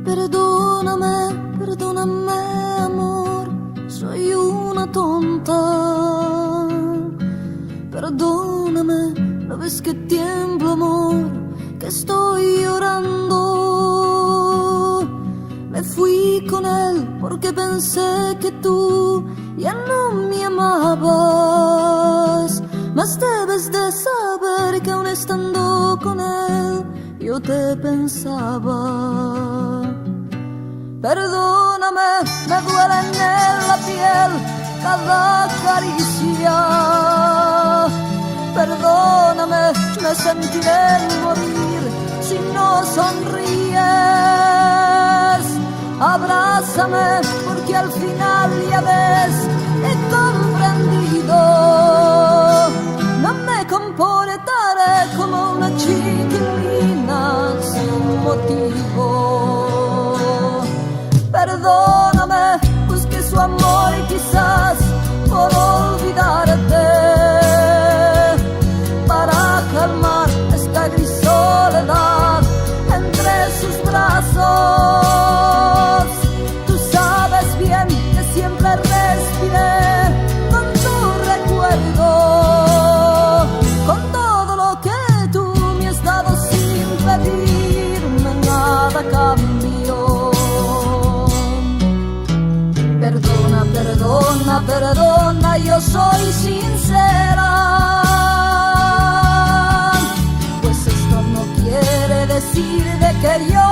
Perdóname, perdóname, amor, soy una tonta. Perdóname, ¿no ves que tiemblo, amor, que estoy llorando? Me fui con él porque pensé que tú ya no me amabas, mas debes de saber que aún estando con él yo te pensaba. Perdóname, me duele en la piel cada caricia. Perdóname, me sentiré morir si no sonríes. Abrázame porque al final ya ves, he comprendido. No me comportaré como una chiquilina sin motivo. Perdóname, busqué su amor y quizás por olvidarte, para calmar esta gris soledad entre sus brazos. Tú sabes bien que siempre respiré con tu recuerdo, con todo lo que tú me has dado sin pedirme nada a cambio. Perdona, perdona, perdona, yo soy sincera, pues esto no quiere decir de que yo